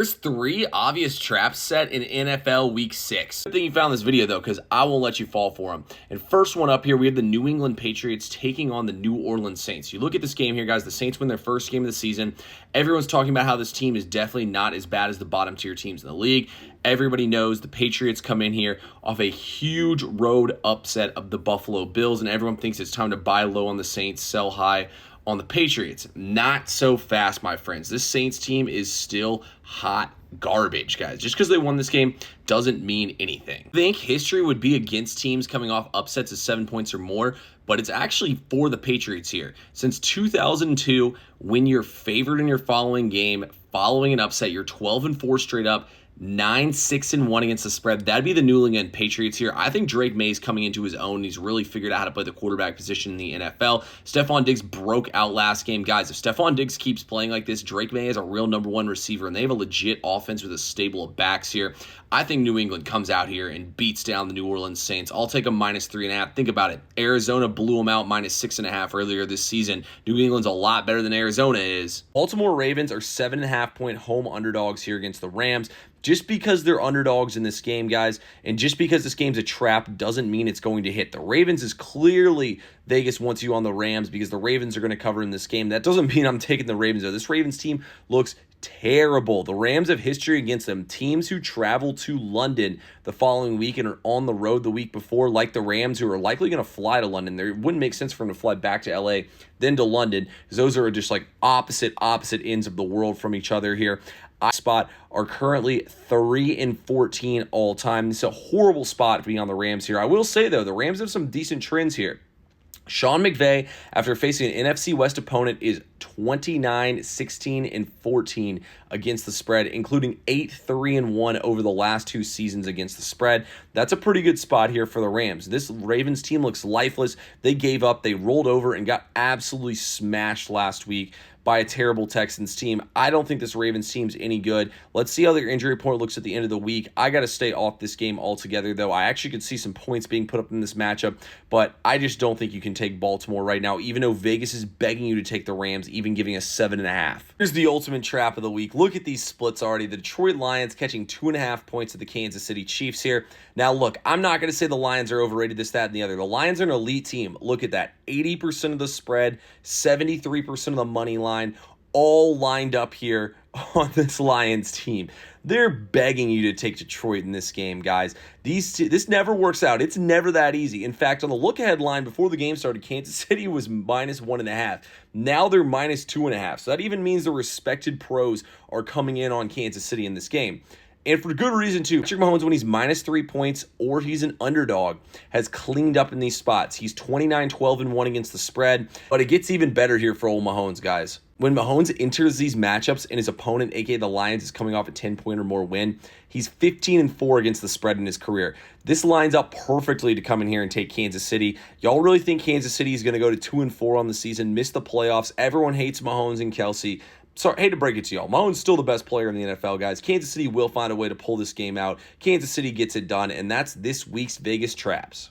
There's three obvious traps set in NFL Week 6. Good thing you found this video, though, because I won't let you fall for them. And first one up here, we have the New England Patriots taking on the New Orleans Saints. You look at this game here, guys. The Saints win their first game of the season. Everyone's talking about how this team is definitely not as bad as the bottom-tier teams in the league. Everybody knows the Patriots come in here off a huge road upset of the Buffalo Bills, and everyone thinks it's time to buy low on the Saints, sell high on the Patriots. Not so fast, my friends. This Saints team is still hot garbage, guys. Just because they won this game doesn't mean anything. I think history would be against teams coming off upsets of 7 points or more, but it's actually for the Patriots here. Since 2002, when you're favored in your following game, following an upset, you're 12-4 straight up, 9-6-1 against the spread. That'd be the New England Patriots here. I think Drake May's coming into his own. He's really figured out how to play the quarterback position in the NFL. Stephon Diggs broke out last game. Guys, if Stephon Diggs keeps playing like this, Drake May is a real #1 receiver, and they have a legit offense with a stable of backs here. I think New England comes out here and beats down the New Orleans Saints. I'll take a -3.5. Think about it. Arizona blew them out -6.5 earlier this season. New England's a lot better than Arizona is. Baltimore Ravens are 7.5-point home underdogs here against the Rams. Just because they're underdogs in this game, guys, and just because this game's a trap doesn't mean it's going to hit. The Ravens is clearly Vegas wants you on the Rams because the Ravens are going to cover in this game. That doesn't mean I'm taking the Ravens, though. This Ravens team looks terrible. The Rams have history against them. Teams who travel to London the following week and are on the road the week before, like the Rams, who are likely going to fly to London. It wouldn't make sense for them to fly back to LA, then to London, because those are just like opposite ends of the world from each other here. Spot are currently 3-14 all time. This is a horrible spot to be on the Rams here. I will say, though, the Rams have some decent trends here. Sean McVay, after facing an NFC West opponent, is 29-16-14 against the spread, including 8-3-1 over the last 2 seasons against the spread. That's a pretty good spot here for the Rams. This Ravens team looks lifeless. They gave up. They rolled over and got absolutely smashed last week by a terrible Texans team. I don't think this Ravens team's any good. Let's see how their injury report looks at the end of the week. I got to stay off this game altogether, though. I actually could see some points being put up in this matchup, but I just don't think you can take Baltimore right now, even though Vegas is begging you to take the Rams, even giving a 7.5. Here's the ultimate trap of the week. Look at these splits already. The Detroit Lions catching 2.5 points of the Kansas City Chiefs here. Now, look, I'm not going to say the Lions are overrated, this, that, and the other. The Lions are an elite team. Look at that. 80% of the spread, 73% of the money line, all lined up here on this Lions team. They're begging you to take Detroit in this game, guys. This never works out. It's never that easy. In fact, on the look-ahead line before the game started, Kansas City was -1.5. Now they're -2.5. So that even means the respected pros are coming in on Kansas City in this game. And for good reason, too. Patrick Mahomes, when he's -3 points or he's an underdog, has cleaned up in these spots. He's 29-12-1 against the spread. But it gets even better here for old Mahomes, guys. When Mahomes enters these matchups and his opponent, a.k.a. the Lions, is coming off a 10-point or more win, he's 15-4 against the spread in his career. This lines up perfectly to come in here and take Kansas City. Y'all really think Kansas City is going to go to 2-4 on the season, miss the playoffs? Everyone hates Mahomes and Kelsey. Sorry, hate to break it to y'all. Mahomes is still the best player in the NFL, guys. Kansas City will find a way to pull this game out. Kansas City gets it done, and that's this week's Vegas Traps.